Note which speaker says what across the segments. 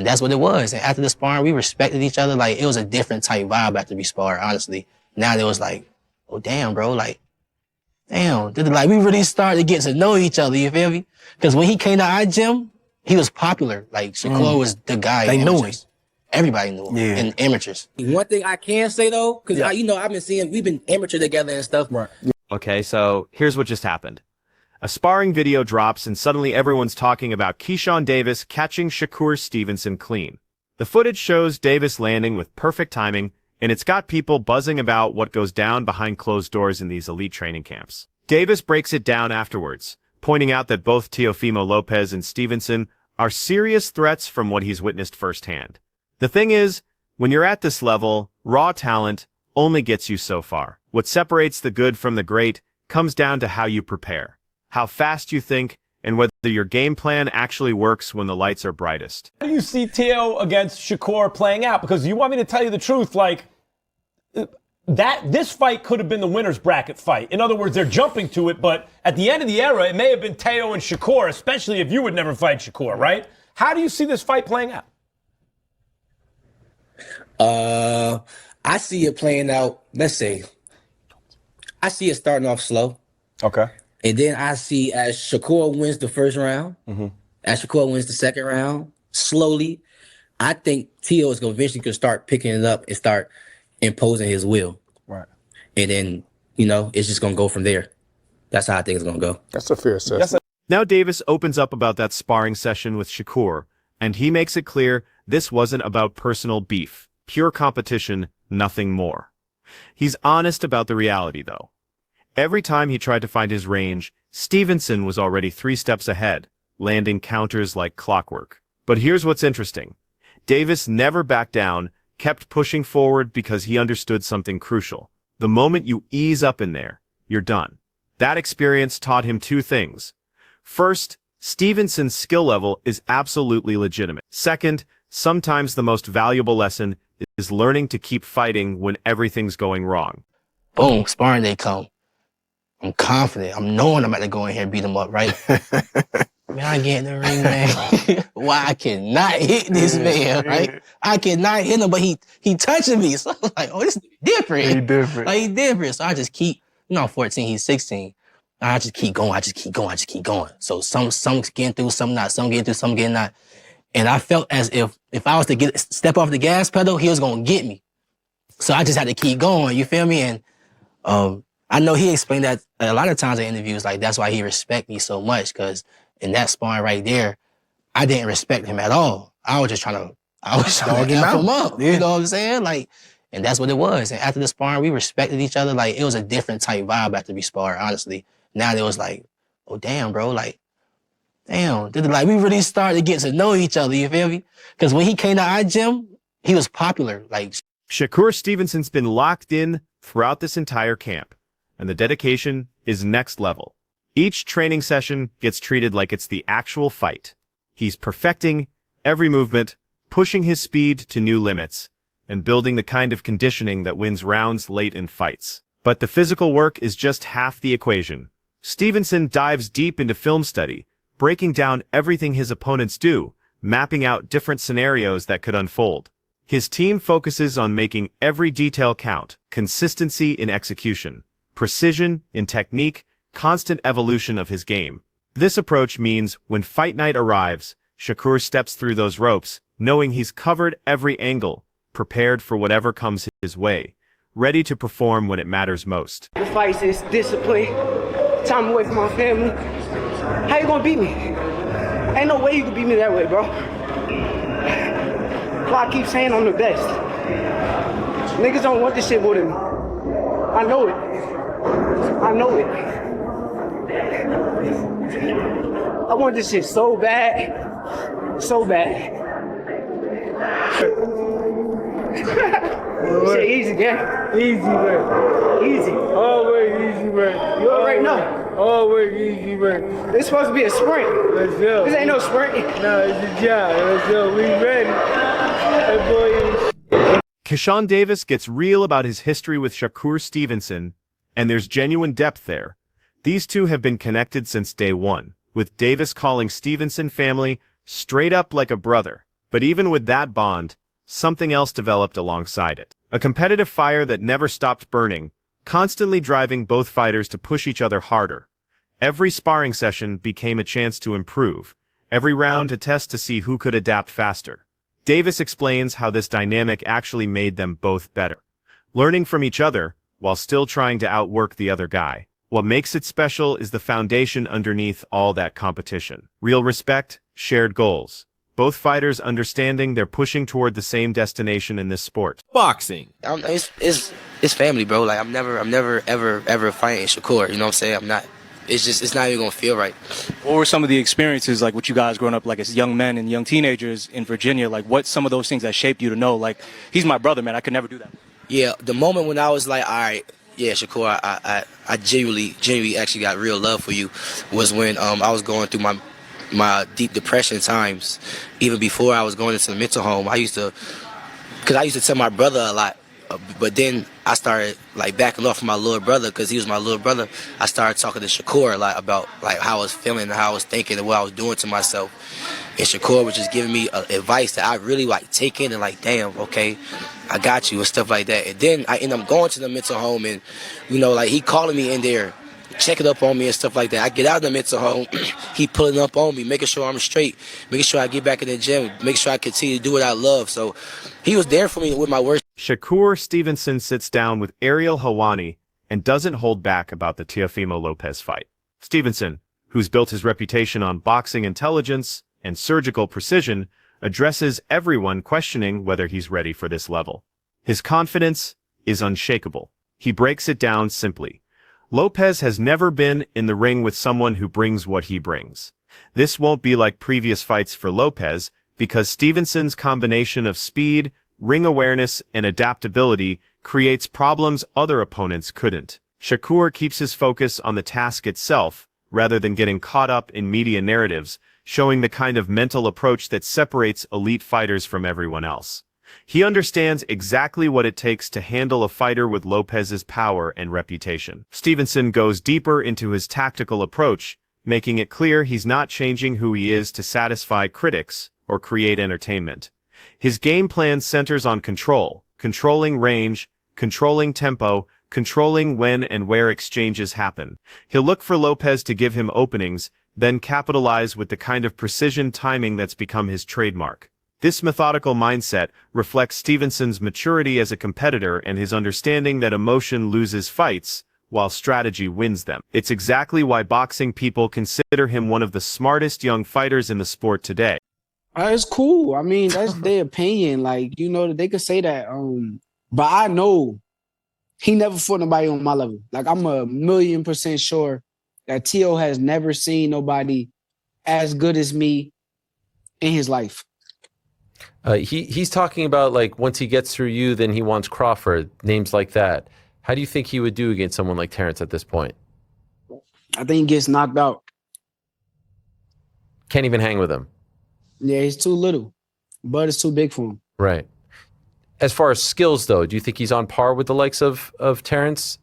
Speaker 1: that's what it was. And after the sparring, we respected each other. Like, it was a different type vibe after we sparred, honestly. Now it was like, oh, damn, bro. Like, damn. Like, we really started to get to know each other, you feel me? Because when he came to our gym, he was popular. Like, Shakur was the guy.
Speaker 2: They knew him.
Speaker 1: Everybody knew him.
Speaker 2: Yeah.
Speaker 1: And amateurs.
Speaker 3: One thing I can say, though, because, I've been seeing, we've been amateur together and stuff.
Speaker 2: Right.
Speaker 4: Okay, so here's what just happened. A sparring video drops and suddenly everyone's talking about Keyshawn Davis catching Shakur Stevenson clean. The footage shows Davis landing with perfect timing, and it's got people buzzing about what goes down behind closed doors in these elite training camps. Davis breaks it down afterwards, pointing out that both Teofimo Lopez and Stevenson are serious threats from what he's witnessed firsthand. The thing is, when you're at this level, raw talent only gets you so far. What separates the good from the great comes down to how you prepare, how fast you think, and whether your game plan actually works when the lights are brightest.
Speaker 5: How do you see Teo against Shakur playing out? Because you want me to tell you the truth, like, this fight could have been the winner's bracket fight. In other words, they're jumping to it, but at the end of the era, it may have been Teo and Shakur, especially if you would never fight Shakur, right? How do you see this fight playing out?
Speaker 3: I see it playing out, let's say, I see it starting off slow.
Speaker 5: Okay.
Speaker 3: And then I see as Shakur wins the first round, as Shakur wins the second round, slowly, I think Teo is going to eventually start picking it up and start imposing his will.
Speaker 2: Right.
Speaker 3: And then, it's just going to go from there. That's how I think it's going to go.
Speaker 2: That's a fair assessment.
Speaker 4: Now Davis opens up about that sparring session with Shakur, and he makes it clear this wasn't about personal beef. Pure competition, nothing more. He's honest about the reality, though. Every time he tried to find his range, Stevenson was already 3 steps ahead, landing counters like clockwork. But here's what's interesting. Davis never backed down, kept pushing forward because he understood something crucial. The moment you ease up in there, you're done. That experience taught him 2 things. First, Stevenson's skill level is absolutely legitimate. Second, sometimes the most valuable lesson is learning to keep fighting when everything's going wrong.
Speaker 1: Boom, sparring day come. I'm confident. I'm knowing I'm about to go in here and beat him up, right? Man, I get in the ring, man. Why I cannot hit this man, right? I cannot hit him, but he touching me. So I'm like, oh, this is different.
Speaker 2: He different.
Speaker 1: Like, he different. So I just keep, I'm 14, he's 16. I just keep going, I just keep going. So some getting through, some not, some getting through, some getting not. And I felt as if I was to step off the gas pedal, he was gonna get me. So I just had to keep going, you feel me? And I know he explained that a lot of times in interviews, like that's why he respect me so much, because in that sparring right there, I didn't respect him at all. I was trying to F him up, you know what I'm saying? Like, and that's what it was. And after the sparring, we respected each other. Like, it was a different type vibe after we sparred, honestly. Now it was like, oh, damn, bro, like, damn. Like, we really started to get to know each other, you feel me? Because when he came to our gym, he was popular. Like,
Speaker 4: Shakur Stevenson's been locked in throughout this entire camp, and the dedication is next level. Each training session gets treated like it's the actual fight. He's perfecting every movement, pushing his speed to new limits, and building the kind of conditioning that wins rounds late in fights. But the physical work is just half the equation. Stevenson dives deep into film study, breaking down everything his opponents do, mapping out different scenarios that could unfold. His team focuses on making every detail count, consistency in execution, precision in technique, constant evolution of his game. This approach means when fight night arrives, Shakur steps through those ropes, knowing he's covered every angle, prepared for whatever comes his way, ready to perform when it matters most.
Speaker 6: The fight is discipline, time away from my family. How you gonna beat me? Ain't no way you can beat me that way, bro. Why I keep saying I'm the best. Niggas don't want this shit more than me. I know it. I know it. I want this shit so bad. So bad. Shit easy, gang.
Speaker 7: Easy, man.
Speaker 6: Easy.
Speaker 7: Always easy, man.
Speaker 6: You already know.
Speaker 7: Always easy, man.
Speaker 6: It's supposed to be a sprint.
Speaker 7: Let's go.
Speaker 6: This ain't no sprint.
Speaker 7: Nah, it's a job. Let's go. We ready. That boy is...
Speaker 4: Keyshawn Davis gets real about his history with Shakur Stevenson, and there's genuine depth there. These two have been connected since day one, with Davis calling Stevenson family straight up like a brother. But even with that bond, something else developed alongside it. A competitive fire that never stopped burning, constantly driving both fighters to push each other harder. Every sparring session became a chance to improve, every round a test to see who could adapt faster. Davis explains how this dynamic actually made them both better, learning from each other while still trying to outwork the other guy. What makes it special is the foundation underneath all that competition. Real respect, shared goals. Both fighters understanding they're pushing toward the same destination in this sport.
Speaker 2: Boxing.
Speaker 3: It's family, bro. Like I'm never ever fighting Shakur. You know what I'm saying? I'm not. It's not even gonna feel right.
Speaker 8: What were some of the experiences like with you guys growing up like as young men and young teenagers in Virginia? Like what some of those things that shaped you to know like he's my brother, man. I could never do that.
Speaker 3: Yeah, the moment when I was like, all right, yeah, Shakur, I genuinely actually got real love for you was when I was going through my deep depression times. Even before I was going into the mental home, because I used to tell my brother a lot. But then I started like backing off from my little brother because he was my little brother. I started talking to Shakur a lot about like how I was feeling and how I was thinking and what I was doing to myself. And Shakur was just giving me advice that I really like take in and like, damn, okay, I got you and stuff like that. And then I end up going to the mental home and, you know, like he calling me in there, checking up on me and stuff like that. I get out of the mental home, he pulling up on me, making sure I'm straight, making sure I get back in the gym, making sure I continue to do what I love. So he was there for me with my worst.
Speaker 4: Shakur Stevenson sits down with Ariel Helwani and doesn't hold back about the Teofimo Lopez fight. Stevenson, who's built his reputation on boxing intelligence and surgical precision, addresses everyone questioning whether he's ready for this level. His confidence is unshakable. He breaks it down simply. Lopez has never been in the ring with someone who brings what he brings. This won't be like previous fights for Lopez because Stevenson's combination of speed, ring awareness, and adaptability creates problems other opponents couldn't. Shakur keeps his focus on the task itself, rather than getting caught up in media narratives, showing the kind of mental approach that separates elite fighters from everyone else. He understands exactly what it takes to handle a fighter with Lopez's power and reputation. Stevenson goes deeper into his tactical approach, making it clear he's not changing who he is to satisfy critics or create entertainment. His game plan centers on control, controlling range, controlling tempo, controlling when and where exchanges happen. He'll look for Lopez to give him openings, then capitalize with the kind of precision timing that's become his trademark. This methodical mindset reflects Stevenson's maturity as a competitor and his understanding that emotion loses fights, while strategy wins them. It's exactly why boxing people consider him one of the smartest young fighters in the sport today.
Speaker 6: It's cool. I mean, that's their opinion. Like, you know, they could say that. But I know he never fought nobody on my level. Like, I'm 1,000,000% sure that T.O. has never seen nobody as good as me in his life.
Speaker 2: He's talking about like once he gets through you, then he wants Crawford, names like that. How do you think he would do against someone like Terrence at this point?
Speaker 6: I think he gets knocked out.
Speaker 2: Can't even hang with him.
Speaker 6: Yeah, he's too little. Bud is too big for him.
Speaker 2: Right. As far as skills, though, do you think he's on par with the likes of Terrence?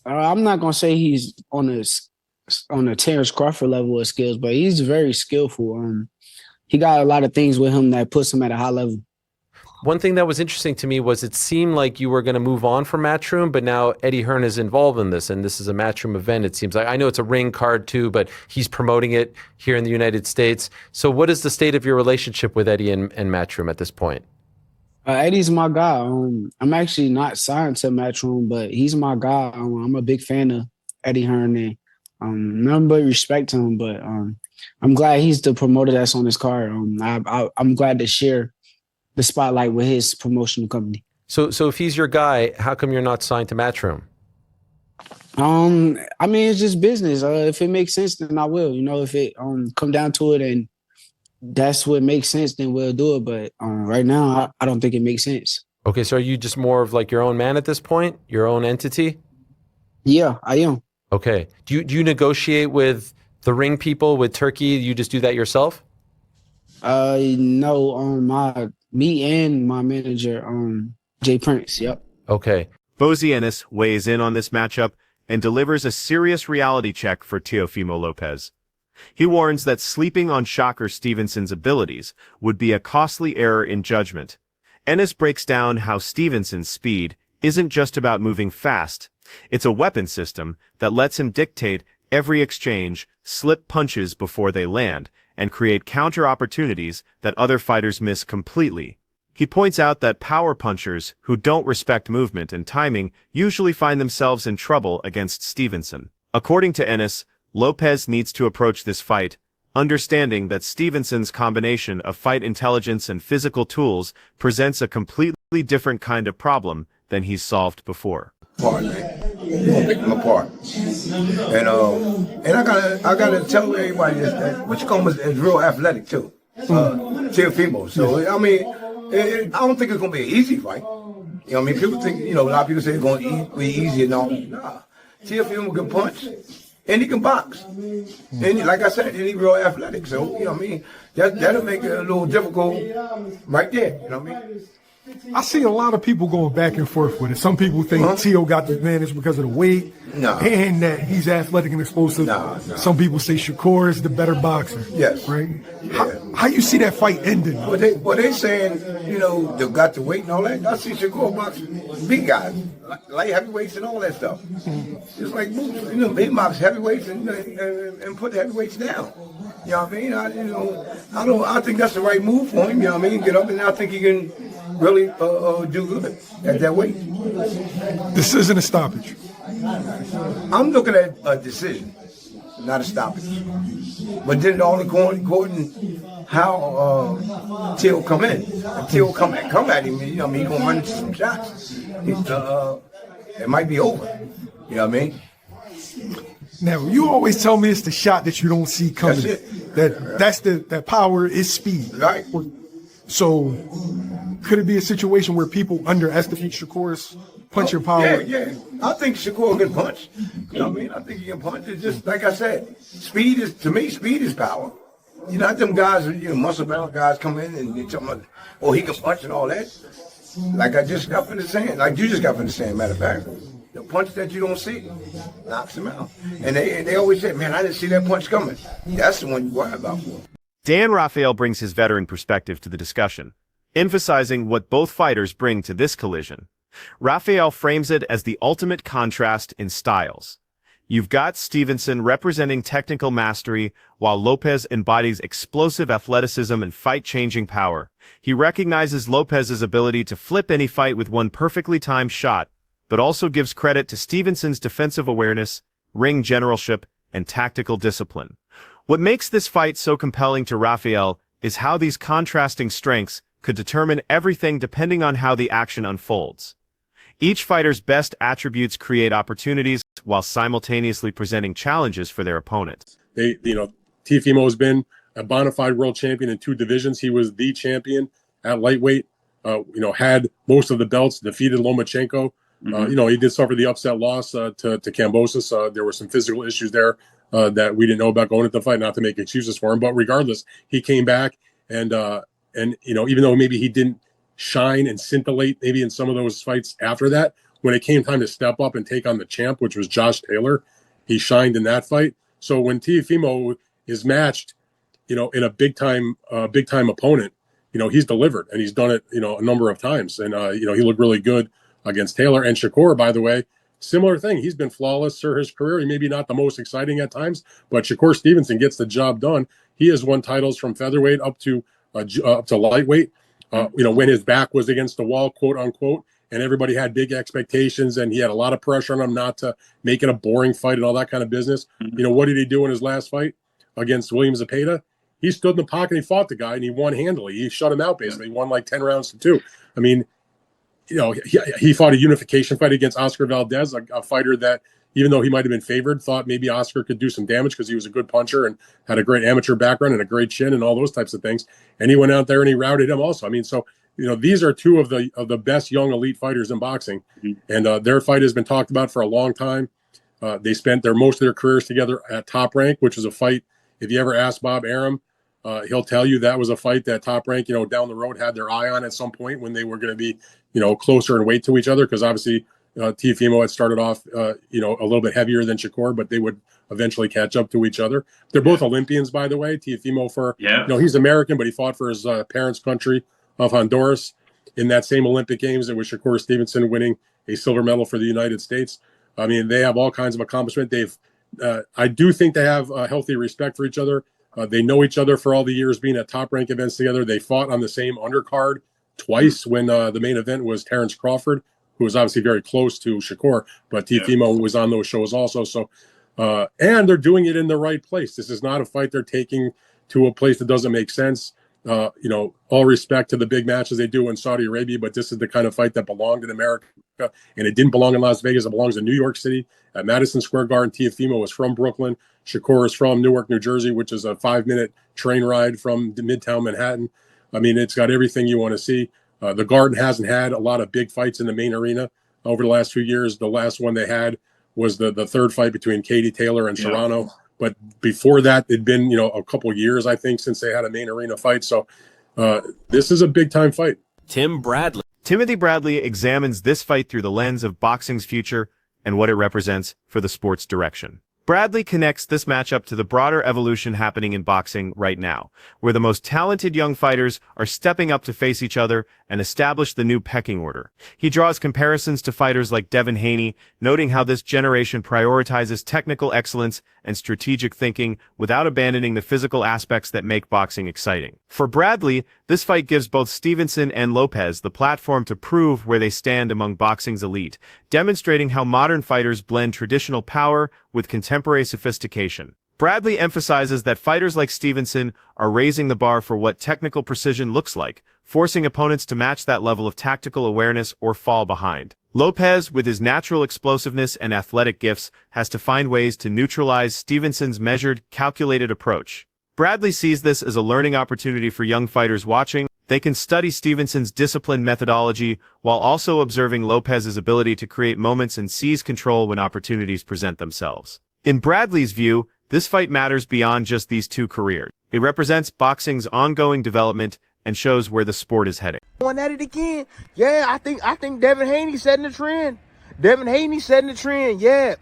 Speaker 6: I'm not gonna say he's on a Terrence Crawford level of skills, but he's very skillful. He got a lot of things with him that puts him at a high level.
Speaker 2: One thing that was interesting to me was it seemed like you were going to move on from Matchroom, but now Eddie Hearn is involved in this, and this is a Matchroom event. It seems like I know it's a ring card too, but he's promoting it here in the United States. So, what is the state of your relationship with Eddie and Matchroom at this point?
Speaker 6: Eddie's my guy. I'm actually not signed to Matchroom, but he's my guy. I'm a big fan of Eddie Hearn, and nothing but respect to him. But I'm glad he's the promoter that's on this card. I'm glad to share the spotlight with his promotional company.
Speaker 2: So if he's your guy, how come you're not signed to Matchroom?
Speaker 6: I mean, it's just business. If it makes sense, then I will. You know, if it come down to it and that's what makes sense, then we'll do it. But right now, I don't think it makes sense.
Speaker 2: Okay, so are you just more of like your own man at this point, your own entity?
Speaker 6: Yeah, I am.
Speaker 2: Okay. Do you negotiate with the ring people, with Turkey? You just do that yourself?
Speaker 6: No. Me and my manager, Jay Prince. Yep.
Speaker 2: Okay.
Speaker 4: Bozy Ennis weighs in on this matchup and delivers a serious reality check for Teofimo Lopez. He warns that sleeping on Shakur Stevenson's abilities would be a costly error in judgment. Ennis breaks down how Stevenson's speed isn't just about moving fast. It's a weapon system that lets him dictate every exchange, slip punches before they land, and create counter opportunities that other fighters miss completely. He points out that power punchers who don't respect movement and timing usually find themselves in trouble against Stevenson. According to Ennis, Lopez needs to approach this fight, understanding that Stevenson's combination of fight intelligence and physical tools presents a completely different kind of problem than he's solved before.
Speaker 9: Man. You gonna pick them apart. And I gotta tell everybody this, that Whichcomb is real athletic too. Teofimo. So I mean, I don't think it's gonna be an easy fight. You know what I mean? People think, a lot of people say it's gonna be easy and all. Nah. Teofimo can punch and he can box. And like I said, he's real athletic. So, you know what I mean? That'll make it a little difficult right there. You know what I mean?
Speaker 10: I see a lot of people going back and forth with it. Some people think Tio got the advantage because of the weight and that he's athletic and explosive. Some people say Shakur is the better boxer.
Speaker 9: Yes.
Speaker 10: Right? How you see that fight ending?
Speaker 9: Well, they saying, they got the weight and all that. I see Shakur boxing big guys, light heavyweights and all that stuff. It's like moves. He box heavyweights and put the heavyweights down. You know what I mean? I think that's the right move for him. You know what I mean? Get up, and I think he can really do good at that weight.
Speaker 10: This isn't a stoppage.
Speaker 9: I'm looking at a decision, not a stoppage. But then all according how Till come in. If Till come at him, he's gonna run into some shots. It might be over. You know what I mean?
Speaker 10: Now, you always tell me it's the shot that you don't see coming.
Speaker 9: That's it.
Speaker 10: That power is speed.
Speaker 9: Right.
Speaker 10: So, could it be a situation where people underestimate Shakur's punching power?
Speaker 9: Yeah. I think Shakur can punch. You know what I mean? I think he can punch. It's just, like I said, speed is power. Not them guys, muscle-bound guys come in and they tell me, he can punch and all that. Like I just got finished saying, like you just got finished saying, matter of fact. The punch that you don't see knocks him out. And they always say, man, I didn't see that punch coming. That's the one you worry about.
Speaker 4: Dan Rafael brings his veteran perspective to the discussion, emphasizing what both fighters bring to this collision. Rafael frames it as the ultimate contrast in styles. You've got Stevenson representing technical mastery, while Lopez embodies explosive athleticism and fight-changing power. He recognizes Lopez's ability to flip any fight with one perfectly timed shot, but also gives credit to Stevenson's defensive awareness, ring generalship, and tactical discipline. What makes this fight so compelling to Rafael is how these contrasting strengths could determine everything depending on how the action unfolds. Each fighter's best attributes create opportunities while simultaneously presenting challenges for their opponent.
Speaker 11: Teofimo has been a bona fide world champion in 2 divisions. He was the champion at lightweight, had most of the belts, defeated Lomachenko. He did suffer the upset loss to Kambosos. There were some physical issues there that we didn't know about going into the fight, not to make excuses for him. But regardless, he came back and even though maybe he didn't shine and scintillate maybe in some of those fights after that, when it came time to step up and take on the champ, which was Josh Taylor, he shined in that fight. So when Teofimo is matched, in a big time opponent, he's delivered, and he's done it, a number of times. And, he looked really good against Taylor. And Shakur, by the way, similar thing. He's been flawless through his career. He may be not the most exciting at times, but Shakur Stevenson gets the job done. He has won titles from featherweight up to lightweight. When his back was against the wall, quote unquote, and everybody had big expectations, and he had a lot of pressure on him not to make it a boring fight and all that kind of business. What did he do in his last fight against William Zepeda? He stood in the pocket and he fought the guy, and he won handily. He shut him out, basically. He won like 10 rounds to 2. I mean, he fought a unification fight against Oscar Valdez, a fighter that, even though he might have been favored, thought maybe Oscar could do some damage because he was a good puncher and had a great amateur background and a great chin and all those types of things. And he went out there and he routed him also. I mean, so, these are 2 of the best young elite fighters in boxing. And their fight has been talked about for a long time. They spent most of their careers together at Top Rank, which is a fight. If you ever ask Bob Arum, he'll tell you that was a fight that Top Rank, down the road had their eye on at some point when they were going to be, closer in weight to each other. Because obviously Teofimo had started off, a little bit heavier than Shakur, but they would eventually catch up to each other. They're both Olympians, by the way. Teofimo he's American, but he fought for his parents' country of Honduras in that same Olympic Games. It was Shakur Stevenson winning a silver medal for the United States. I mean, they have all kinds of accomplishment. I do think they have a healthy respect for each other. They know each other for all the years being at top rank events together. They fought on the same undercard twice when the main event was Terrence Crawford, who was obviously very close to Shakur, but Teofimo was on those shows also. So, and they're doing it in the right place. This is not a fight they're taking to a place that doesn't make sense. All respect to the big matches they do in Saudi Arabia, but this is the kind of fight that belonged in America, and it didn't belong in Las Vegas. It belongs in New York City at Madison Square Garden. Teofimo is from Brooklyn. Shakur is from Newark, New Jersey, which is a 5-minute train ride from Midtown Manhattan. I mean, it's got everything you want to see. The Garden hasn't had a lot of big fights in the main arena over the last few years. The last one they had was the third fight between Katie Taylor and Serrano. But before that, it'd been, a couple of years, I think, since they had a main arena fight. So this is a big-time fight.
Speaker 4: Timothy Bradley examines this fight through the lens of boxing's future and what it represents for the sport's direction. Bradley connects this matchup to the broader evolution happening in boxing right now, where the most talented young fighters are stepping up to face each other and establish the new pecking order. He draws comparisons to fighters like Devin Haney, noting how this generation prioritizes technical excellence and strategic thinking without abandoning the physical aspects that make boxing exciting. For Bradley, this fight gives both Stevenson and Lopez the platform to prove where they stand among boxing's elite, demonstrating how modern fighters blend traditional power with contemporary sophistication. Bradley emphasizes that fighters like Stevenson are raising the bar for what technical precision looks like, forcing opponents to match that level of tactical awareness or fall behind. Lopez, with his natural explosiveness and athletic gifts, has to find ways to neutralize Stevenson's measured, calculated approach. Bradley sees this as a learning opportunity for young fighters watching. They can study Stevenson's disciplined methodology while also observing Lopez's ability to create moments and seize control when opportunities present themselves. In Bradley's view, this fight matters beyond just these two careers. It represents boxing's ongoing development and shows where the sport is heading.
Speaker 12: Going at it again. Yeah, I think Devin Haney setting the trend. Devin Haney setting the trend. Yeah.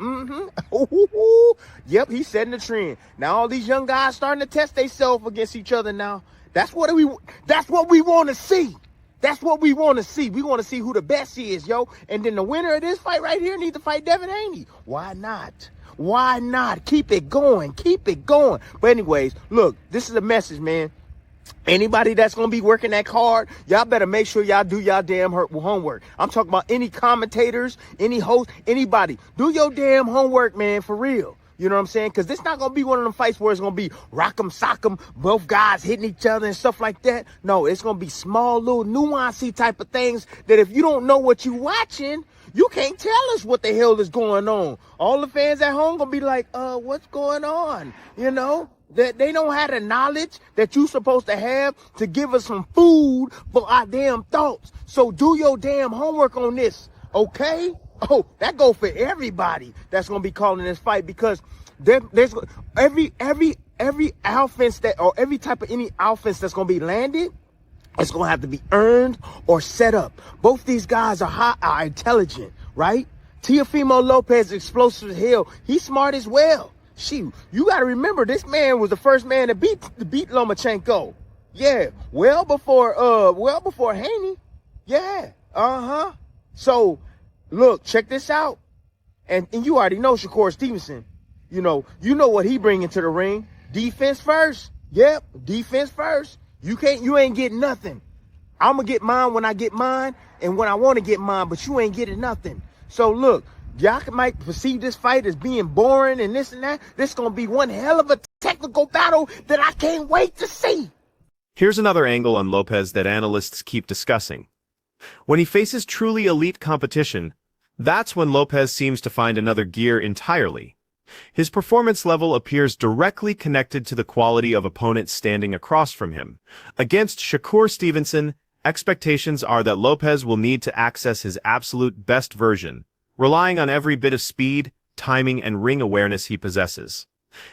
Speaker 12: Yep, he's setting the trend. Now all these young guys starting to test themselves against each other now. That's what we want to see. That's what we want to see. We want to see who the best is, yo. And then the winner of this fight right here needs to fight Devin Haney. Why not? Why not? Keep it going. Keep it going. But anyways, look, this is a message, man. Anybody that's going to be working that hard, y'all better make sure y'all do y'all damn homework. I'm talking about any commentators, any host, anybody. Do your damn homework, man, for real. You know what I'm saying? Because this not going to be one of them fights where it's going to be rock'em, sock'em, both guys hitting each other and stuff like that. No, it's going to be small, little nuancey type of things that if you don't know what you watching, you can't tell us what the hell is going on. All the fans at home going to be like, what's going on? You know? That they don't have the knowledge that you supposed to have to give us some food for our damn thoughts. So do your damn homework on this, okay? Oh, that go for everybody that's gonna be calling this fight, because there's every offense that, or every type of any offense that's gonna be landed, it's gonna have to be earned or set up. Both these guys are intelligent, right? Teofimo Lopez is explosive as hell. He's smart as well. Shoot, you got to remember, this man was the first man to beat Lomachenko. Yeah, well before Haney. Yeah, So, look, check this out. And you already know Shakur Stevenson. You know what he bring into the ring. Defense first. Yep, defense first. You ain't getting nothing. I'm gonna get mine when I get mine and when I want to get mine, but you ain't getting nothing. So look, y'all might perceive this fight as being boring and this and that. This is going to be one hell of a technical battle that I can't wait to see.
Speaker 4: Here's another angle on Lopez that analysts keep discussing. When he faces truly elite competition, that's when Lopez seems to find another gear entirely. His performance level appears directly connected to the quality of opponents standing across from him. Against Shakur Stevenson, expectations are that Lopez will need to access his absolute best version, relying on every bit of speed, timing, and ring awareness he possesses.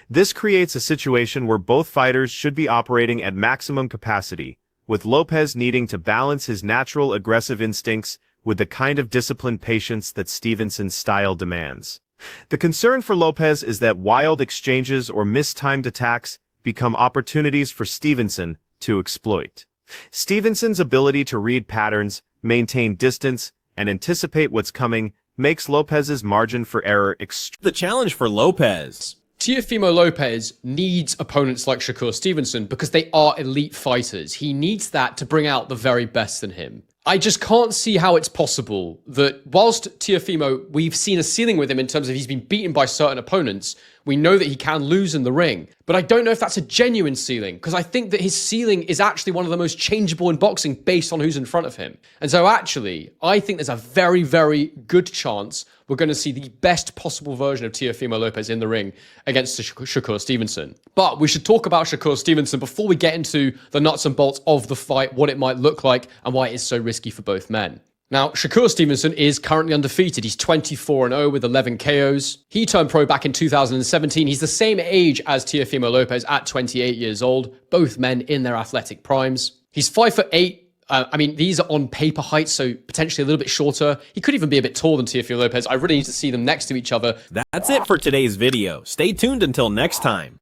Speaker 4: This creates a situation where both fighters should be operating at maximum capacity, with Lopez needing to balance his natural aggressive instincts with the kind of disciplined patience that Stevenson's style demands. The concern for Lopez is that wild exchanges or mistimed attacks become opportunities for Stevenson to exploit. Stevenson's ability to read patterns, maintain distance, and anticipate what's coming makes Lopez's margin for error extreme.
Speaker 13: The challenge for Lopez.
Speaker 14: Teofimo Lopez needs opponents like Shakur Stevenson because they are elite fighters. He needs that to bring out the very best in him. I just can't see how it's possible that whilst Teofimo, we've seen a ceiling with him in terms of he's been beaten by certain opponents, we know that he can lose in the ring. But I don't know if that's a genuine ceiling, because I think that his ceiling is actually one of the most changeable in boxing based on who's in front of him. And so actually, I think there's a very, very good chance we're going to see the best possible version of Teofimo Lopez in the ring against Shakur Stevenson. But we should talk about Shakur Stevenson before we get into the nuts and bolts of the fight, what it might look like, and why it is so risky for both men. Now, Shakur Stevenson is currently undefeated. He's 24-0 with 11 KOs. He turned pro back in 2017. He's the same age as Teofimo Lopez at 28 years old, both men in their athletic primes. He's 5'8". These are on paper heights, so potentially a little bit shorter. He could even be a bit taller than Teofimo Lopez. I really need to see them next to each other.
Speaker 13: That's it for today's video. Stay tuned until next time.